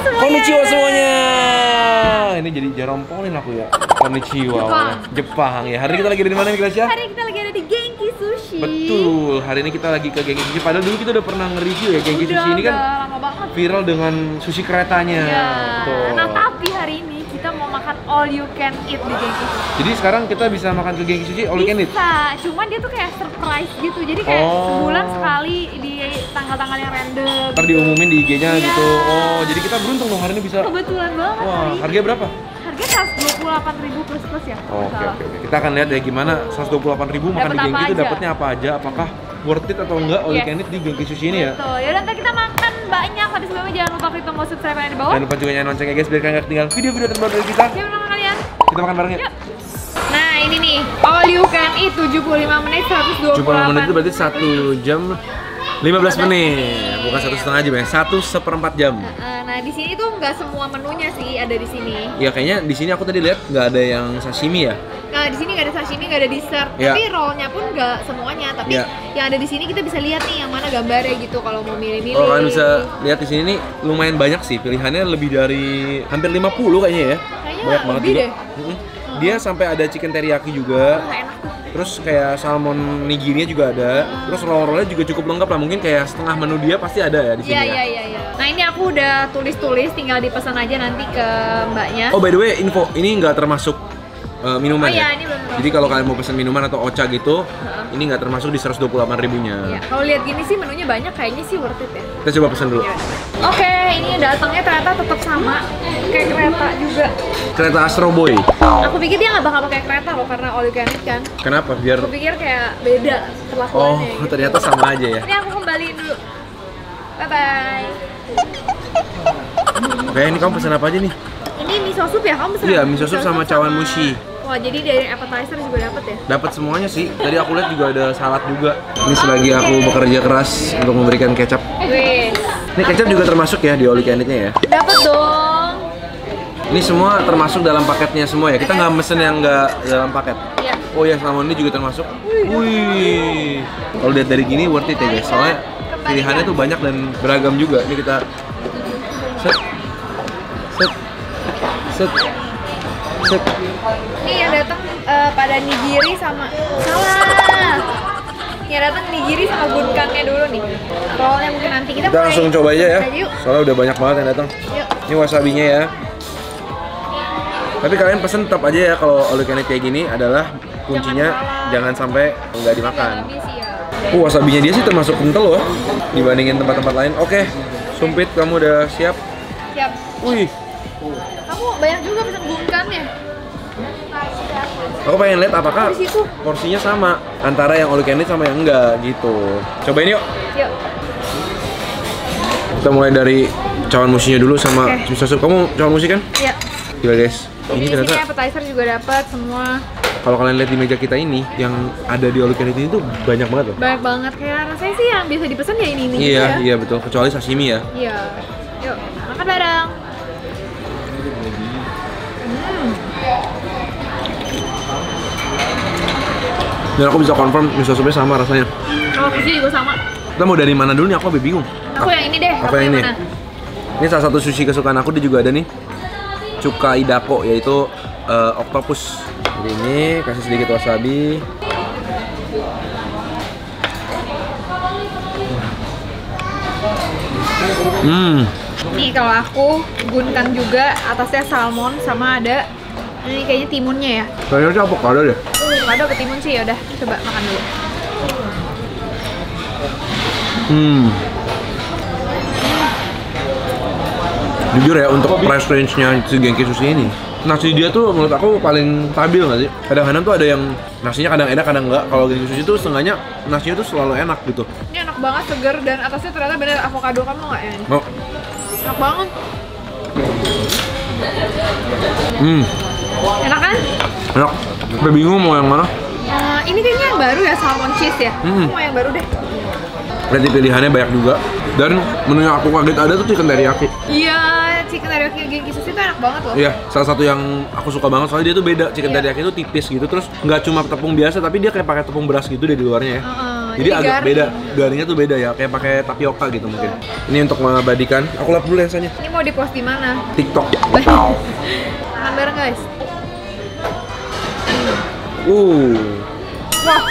semuanya. Konnichiwa semuanya. Ini jadi jarompolin aku ya. Konnichiwa. Jepang ya. Hari ini kita lagi di mana nih, Gracia? Hari ini kita lagi ada di Genki Sushi. Betul. Hari ini kita lagi ke Genki Sushi. Padahal dulu kita udah pernah nge-review ya Genki Sushi ini kan. Lama banget. Viral dengan sushi keretanya. Ya. Betul. Nah, tapi hari ini kita mau makan all you can eat di Genki Sushi. Jadi sekarang kita bisa makan ke Genki Sushi all you can eat? Bisa, cuman dia tuh kayak surprise gitu. Jadi kayak sebulan sekali di tanggal-tanggal yang random. Ntar diumumin di IG-nya Iya. gitu. Oh, jadi kita beruntung dong hari ini bisa. Kebetulan banget. Wah, hari ini. harganya berapa? Harganya 128.000 plus ya. Oke. Kita akan lihat ya gimana 128.000 makan Dapet di Genki apa itu aja? dapatnya apa aja. Apakah worth it atau enggak all you Yes. can eat di Genki Sushi ini ya? Betul. Yaudah ntar kita makan banyak. Tapi sebelumnya jangan lupa klik tombol subscribe yang ada di bawah. Jangan lupa juga nyalain loncengnya guys biar kalian nggak ketinggalan video-video terbaru dari kita. Siapa nama kalian? Kita makan bareng ya. Yuk. Nah ini nih, all you can eat 75 menit 128. 75 menit itu berarti 1 jam 15 menit. Bukan 1,5 jam ya, 1/4 jam. Nah di sini tuh nggak semua menunya sih ada di sini. Ya kayaknya di sini aku tadi lihat nggak ada yang sashimi ya. Nah di sini nggak ada sashimi, nggak ada dessert. Ya. Tapi rollnya pun nggak semuanya. Tapi Ya. yang ada di sini kita bisa lihat nih yang mana gambarnya gitu kalau mau milih-milih. Kalau kalian bisa lihat di sini nih lumayan banyak sih pilihannya, lebih dari hampir 50 kayaknya ya. Kayaknya Banyak banget lebih juga. deh. Dia sampai ada chicken teriyaki juga. Wah, enak tuh. Terus kayak salmon nigirinya juga ada. Terus roll-rollnya juga cukup lengkap lah. Mungkin kayak setengah menu dia pasti ada ya di sini. Iya. Nah ini aku udah tulis-tulis, tinggal dipesan aja nanti ke mbaknya. Oh by the way, info ini nggak termasuk minuman Oh, iya, ya. ini belum termasuk. Jadi kalau kalian mau pesan minuman atau ocha gitu, ini nggak termasuk di 128.000-nya. Iya, kalau lihat gini sih menunya banyak, kayaknya sih worth it ya. Kita coba pesan dulu. Oke, ini datangnya ternyata tetap sama kayak kereta juga. Kereta Astro Boy. Aku pikir dia nggak bakal pakai kereta loh karena all you can eat kan. Kenapa? Biar Aku pikir kayak beda oh perlakuannya. Gitu. ternyata sama aja ya. Ini aku kembaliin dulu. Bye bye. Oke, ini kamu pesan apa aja nih? Ini miso soup ya kamu pesan? Iya, miso soup sama cawan mushi. Wah, jadi dari appetizer juga dapet ya? Dapat semuanya sih. Tadi aku lihat juga ada salad juga. Ini selagi aku bekerja keras untuk memberikan kecap. Wih. Ini kecap juga termasuk ya di all you can eat-nya ya. Dapet dong. Ini semua termasuk dalam paketnya semua ya. Kita nggak mesen yang nggak dalam paket. Iya. Oh ya, salmon ini juga termasuk. Wih. Kalau lihat dari gini worth it ya guys. Soalnya pilihannya tuh banyak dan beragam juga. Ini kita set set. Nih yang datang pada nigiri sama salah. Yang datang nigiri sama gunkannya dulu nih. Rollnya mungkin nanti kita mulai langsung coba aja ya. yuk. Soalnya udah banyak banget yang datang. Yuk. Ini wasabinya ya. Tapi kalian pesen tetap aja ya kalau all you can eat kayak gini adalah kuncinya jangan sampai nggak dimakan. Habis ya. Wasabinya dia sih termasuk kental loh dibandingin tempat-tempat lain. Oke, Sumpit kamu udah siap? Siap. Wih, Kamu banyak juga pesan gunkannya. aku pengen lihat apakah Di situ. porsinya sama antara yang all you can eat sama yang enggak gitu. Cobain yuk. Yuk. Kita mulai dari cawan mushinya dulu sama Oke. miso soup. Kamu cawan mushi kan? Iya. Gila guys. Ini Ini sini ternyata appetizer juga dapat semua. kalau kalian lihat di meja kita ini yang ada di all you can eat ini tuh banyak banget loh. Banyak banget kayak rasanya sih yang biasa dipesan ya ini Iya, ya. iya betul. Kecuali sashimi ya. Iya. Yuk, makan bareng. Dan aku bisa confirm miso soupnya sama rasanya. Kalau sushi juga sama. Kita mau dari mana dulu nih? Aku lebih bingung. Aku yang ini deh. Aku yang ini. mana? Ini salah satu sushi kesukaan aku, dia juga ada nih. Cuka idako, yaitu octopus. Jadi ini kasih sedikit wasabi. Nih kalau aku gunkan juga atasnya salmon sama ada ini kayaknya timunnya ya. Kayaknya avocado deh. Ada ke timun sih ya udah coba makan dulu. Jujur ya, untuk price range-nya si Genki Sushi ini, nasi dia tuh menurut aku paling stabil nggak sih? Kadang-kadang tuh ada yang nasinya kadang enak, kadang enggak. Kalau Genki Sushi tuh setengahnya nasinya tuh selalu enak gitu. Ini enak banget, segar dan atasnya ternyata bener avocado. Kamu nggak ya? Mau? Enak banget. Enak kan? Enak. Tapi bingung mau yang mana? Ini kayaknya yang baru ya, salmon cheese ya. Aku mau yang baru deh. Berarti pilihannya banyak juga. Dan menu yang aku kaget ada tuh chicken teriyaki. Iya, chicken teriyaki Genki Sushi itu enak banget loh. Iya, salah satu yang aku suka banget soalnya dia tuh beda. Chicken Iya. teriyaki itu tipis gitu, terus nggak cuma tepung biasa tapi dia kayak pakai tepung beras gitu dari luarnya ya. Jadi agak beda, garingnya tuh beda ya, kayak pakai tapioka gitu mungkin. Ini untuk mengabadikan. Aku lap dulu rasanya. Ini mau di post di mana? TikTok. Makan bareng guys. Wah,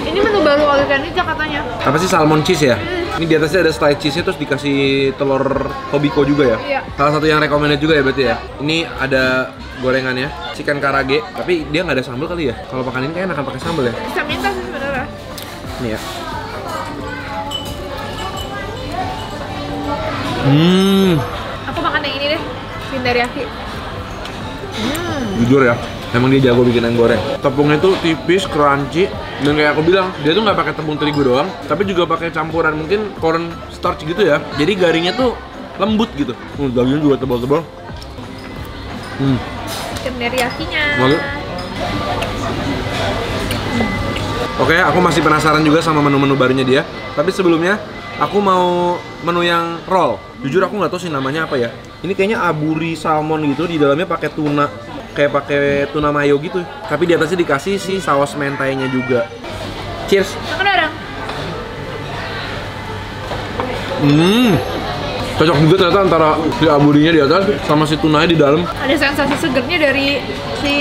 ini menu baru All You Can Eat katanya. Apa sih, salmon cheese ya? Ini di atasnya ada slice cheese-nya terus dikasih telur Hobiko juga ya? Iya. Salah satu yang recommended juga ya berarti ya? Ini ada gorengannya, chicken karage, tapi dia nggak ada sambal kali ya? Kalau makan ini kayak enakan pakai sambal ya? Bisa minta sih sebenarnya. Nih ya. Aku makan yang ini deh, shin teriyaki. Jujur ya, emang dia jago bikin ayam goreng. Tepungnya tuh tipis, crunchy, dan kayak aku bilang, dia tuh nggak pakai tepung terigu doang, tapi juga pakai campuran mungkin corn starch gitu ya. Jadi garingnya tuh lembut gitu. Dagingnya juga tebal-tebal. Shin teriyakinya. Oke, aku masih penasaran juga sama menu-menu barunya dia. Tapi sebelumnya, aku mau menu yang roll. Jujur aku nggak tahu sih namanya apa ya. Ini kayaknya aburi salmon gitu, di dalamnya pakai tuna, kayak pakai tuna mayo gitu. Tapi di atasnya dikasih si saus mentainya juga. Cheers. Makan bareng. Cocok juga ternyata antara si aburinya di atas sama si tunanya di dalam. Ada sensasi segernya dari si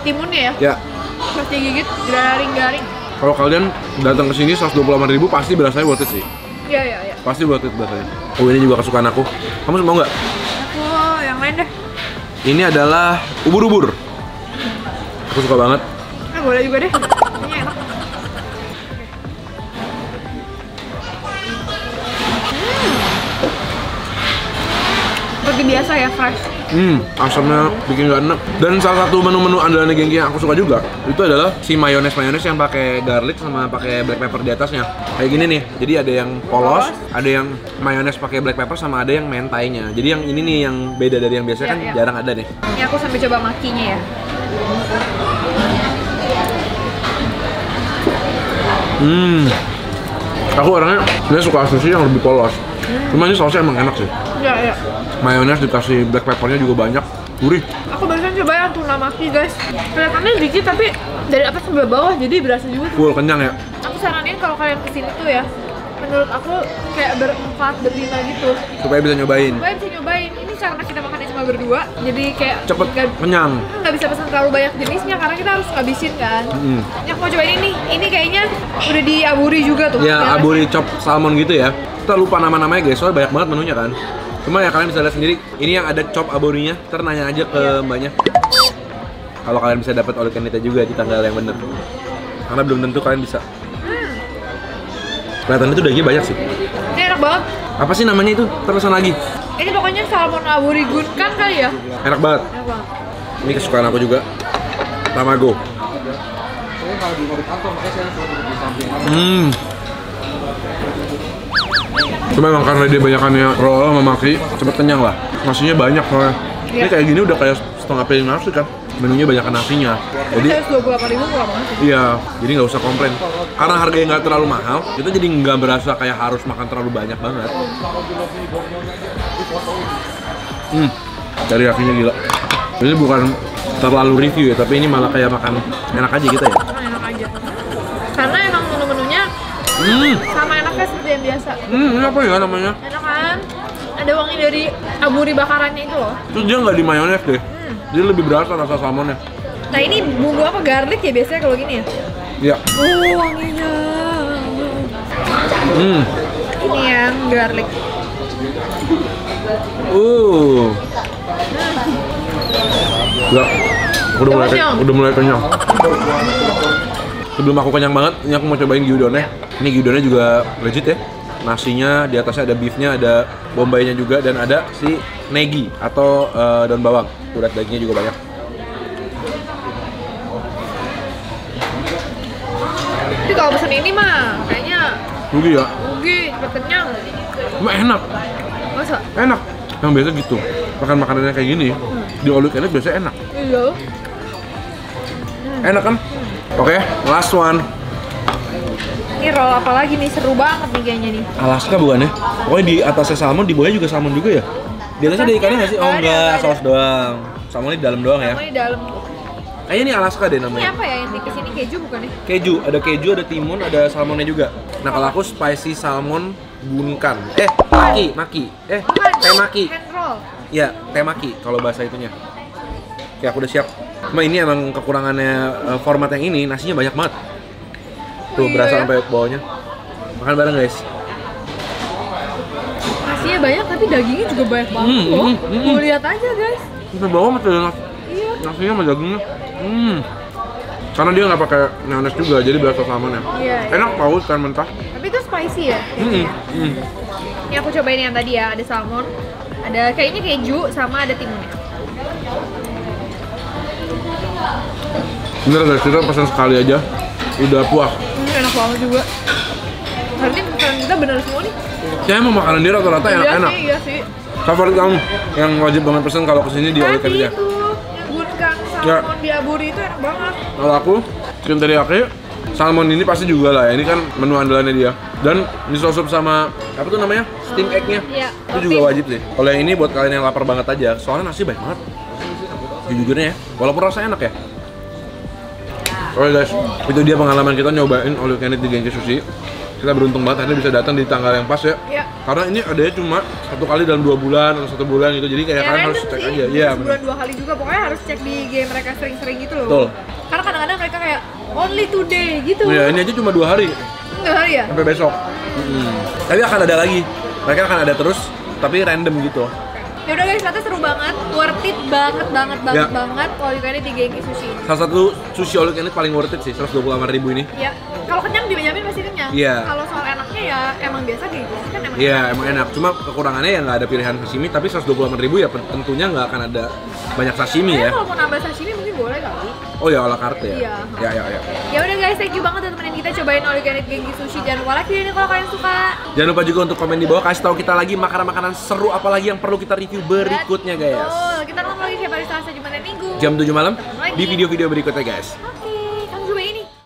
timunnya ya. Ya. Pas digigit garing-garing. Kalau kalian datang ke sini 128.000 pasti berasanya worth it sih. Iya. Pasti worth it berasanya. Oh, ini juga kesukaan aku. Kamu mau nggak? Aku yang lain deh. Ini adalah ubur-ubur. Aku suka banget. Boleh juga deh. Ini enak. Seperti biasa ya, fresh. Asamnya bikin gak enak. Dan salah satu menu-menu andalan Genki yang aku suka juga itu adalah si mayones yang pakai garlic sama pakai black pepper di atasnya. Kayak gini nih. Jadi ada yang polos, ada yang mayones pakai black pepper sama ada yang mentainya. Jadi yang ini nih yang beda dari yang biasanya kan jarang ada nih. Ini aku sambil coba makinya ya. Aku orangnya sebenarnya suka sushi yang lebih polos. Cuma ini sausnya emang enak sih. Iya. Mayones dikasih black peppernya juga banyak. Gurih. Aku barusan coba yang tuna maki guys. Kelihatannya dikit tapi dari atas sampai bawah jadi berasa juga. Full kenyang ya. Aku saranin kalau kalian kesini tuh ya, menurut aku kayak berempat, berlima gitu. Supaya bisa nyobain. Bisa nyobain. Ini karena kita makannya cuma berdua, jadi kayak cepet kenyang. Nggak bisa pesan terlalu banyak jenisnya karena kita harus ngabisin kan. Yang mau cobain ini kayaknya udah diaburi juga tuh. Ya, aburi chop salmon gitu ya. Kita lupa nama-namanya guys, soalnya banyak banget menunya kan. Cuma ya kalian bisa lihat sendiri, ini yang ada chop aburinya. Ntar nanya aja ke mbaknya. Kalau kalian bisa dapat All You Can Eat juga di tanggal yang bener. Karena belum tentu kalian bisa. Kelihatannya tuh dagingnya banyak sih. Ini enak banget. Apa sih namanya itu? Terpesan lagi. Ini pokoknya salmon aburi gunkan kali ya. Enak banget. Enak banget. Ini kesukaan aku juga. Tamago. Cuma emang karena dia banyakannya roll sama maki, cepet kenyang lah. Nasinya banyak soalnya. Ini kayak gini udah kayak setengah piring nasi kan. Menunya banyak nasinya. Jadi 128.000 murah banget sih. iya, jadi nggak usah komplain. Karena harganya nggak terlalu mahal, kita jadi nggak berasa kayak harus makan terlalu banyak banget. Teriyakinya gila. Ini bukan terlalu review ya, tapi ini malah kayak makan enak aja kita ya. Enak aja. Karena emang menu-menunya sama enaknya seperti yang biasa. Ini apa ya namanya? Enak kan? Ada wangi dari aburi bakarannya itu loh. Terus dia nggak di mayones deh. Dia lebih berasa rasa salmonnya. Nah ini bumbu apa, garlic ya biasanya kalau gini ya? Iya. Wanginya. Ini yang garlic. Enggak. Udah mulai kenyang. Sebelum aku kenyang banget, ini aku mau cobain gyudonnya. Ini gyudonnya juga legit ya. Nasinya di atasnya ada beefnya, ada bombaynya juga, dan ada si negi atau daun bawang. Urat dagingnya juga banyak. Tapi kalau pesen ini mah kayaknya Rugi ya? rugi, cepet kenyang. Cuma enak. Masa? Enak. Yang biasa gitu. Makan makanannya kayak gini, di All You Can Eat biasanya enak. Iya. Enak kan? Oke, last one. Ini roll apa lagi nih? Seru banget nih kayaknya nih. Alaska bukan ya? Pokoknya di atasnya salmon, di bawahnya juga salmon juga ya? Di atasnya ada ikannya nggak sih? Oh enggak, saus doang. Salmonnya di dalam doang ya? Salmonnya di dalam. Kayaknya ini Alaska deh Ini namanya. apa ya yang tipis ini, keju bukan ya? Keju, ada timun, ada salmonnya juga. Nah kalau aku spicy salmon gunkan. Maki. Temaki. Hand roll. Ya, temaki kalau bahasa itunya. Oke, aku udah siap. Cuma ini emang kekurangannya format yang ini, nasinya banyak banget. Tuh, Iya, berasa ya. sampai bawahnya. Makan bareng guys. Nasinya banyak tapi dagingnya juga banyak banget loh. Mau lihat aja guys. Sampai bawah masih ada Iya. nasinya sama dagingnya. Karena dia nggak pakai mayonnaise juga, jadi berasa salmonnya. Iya. Enak tau ikan mentah. Tapi itu spicy ya? kayaknya ya? Ini aku cobain yang tadi ya, ada salmon, ada kayaknya keju sama ada timunnya. Bener guys, kita pesan sekali aja, udah puas. Enak banget juga. Hari ini makanan kita bener semua nih. Saya mau makanan dia rata-rata enak-enak. Iya sih. Favorit kamu yang wajib banget pesen kalau kesini di All You Can Tadi Eat ya? itu yang gunkan Ya. salmon di Aburi itu enak banget. Kalau aku chicken teriyaki, salmon ini pasti juga lah ya. Ini kan menu andalannya dia. Dan miso soup sama apa tuh namanya? Steam egg-nya. Iya, Itu juga wajib sih. Kalau yang ini buat kalian yang lapar banget aja, soalnya nasi banyak banget. Jujurnya ya, walaupun rasanya enak ya. Oke guys, itu dia pengalaman kita nyobain All You Can Eat di Genki Sushi. Kita beruntung banget akhirnya bisa datang di tanggal yang pas ya. Iya. Karena ini adanya cuma 1 kali dalam 2 bulan atau 1 bulan gitu. Jadi kayak Ya, kalian harus random cek sih. aja. Iya, Sebulan 2 kali juga, pokoknya harus cek di game mereka sering-sering gitu loh. Betul. Karena kadang-kadang mereka kayak only today gitu. Iya, ini aja cuma 2 hari Enggak hari ya? sampai besok. Tapi akan ada lagi. Mereka akan ada terus, tapi random gitu. Ya udah guys, ternyata seru banget, worth it banget Ya. kalau you can eat di Genki Sushi. Salah satu sushi All You Can Eat paling worth it sih, 128.000 ini. Ya, kalau kenyang dijamin pasti kenyang. Iya. Kalau soal enaknya ya emang biasa kayak gitu kan emang. Iya, emang enak. Cuma kekurangannya ya nggak ada pilihan sashimi, tapi 128.000 ya tentunya nggak akan ada banyak sashimi ya. Kalau mau nambah sashimi mungkin boleh kali. Oh ya, ala carte ya? Iya. Ya. Ya udah guys, thank you banget udah temenin kita cobain All You Can Eat Genki Sushi. Jangan lupa like video ini kalau kalian suka. Jangan lupa juga untuk komen di bawah, kasih tahu kita lagi makanan-makanan seru apa lagi yang perlu kita review berikutnya guys. Betul, kita nonton lagi setiap hari Selasa, Jumat, dan Minggu. Jam 7 malam Ketemu lagi. di video-video berikutnya guys. Oke.